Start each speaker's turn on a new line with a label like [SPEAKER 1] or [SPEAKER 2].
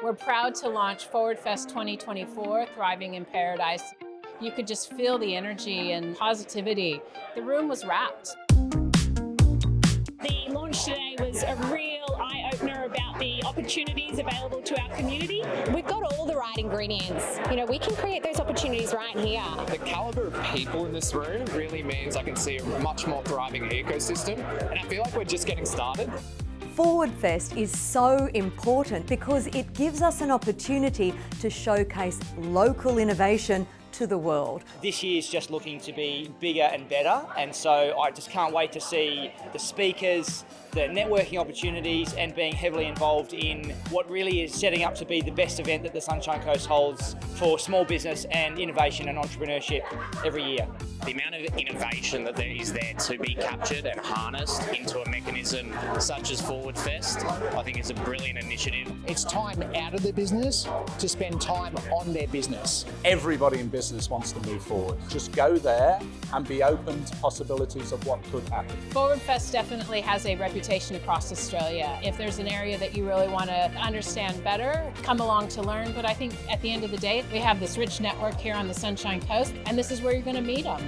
[SPEAKER 1] We're proud to launch FWD Fest 2024, Thriving in Paradise. You could just feel the energy and positivity. The room was wrapped.
[SPEAKER 2] The launch today was a real eye-opener about the opportunities available to our community.
[SPEAKER 3] We've got all the right ingredients. You know, we can create those opportunities right here.
[SPEAKER 4] The calibre of people in this room really means I can see a much more thriving ecosystem, and I feel like we're just getting started.
[SPEAKER 5] FWD Fest is so important because it gives us an opportunity to showcase local innovation to the world.
[SPEAKER 6] This year's just looking to be bigger and better, and so I just can't wait to see the speakers, the networking opportunities, and being heavily involved in what really is setting up to be the best event that the Sunshine Coast holds for small business and innovation and entrepreneurship every year.
[SPEAKER 7] The amount of innovation that there is there to be captured and harnessed into a mechanism such as FWD Fest, I think is a brilliant initiative.
[SPEAKER 8] It's time out of their business to spend time on their business.
[SPEAKER 9] Everybody in business wants to move forward. Just go there and be open to possibilities of what could happen.
[SPEAKER 1] FWD Fest definitely has a reputation across Australia. If there's an area that you really want to understand better, come along to learn. But I think at the end of the day, we have this rich network here on the Sunshine Coast, and this is where you're going to meet them.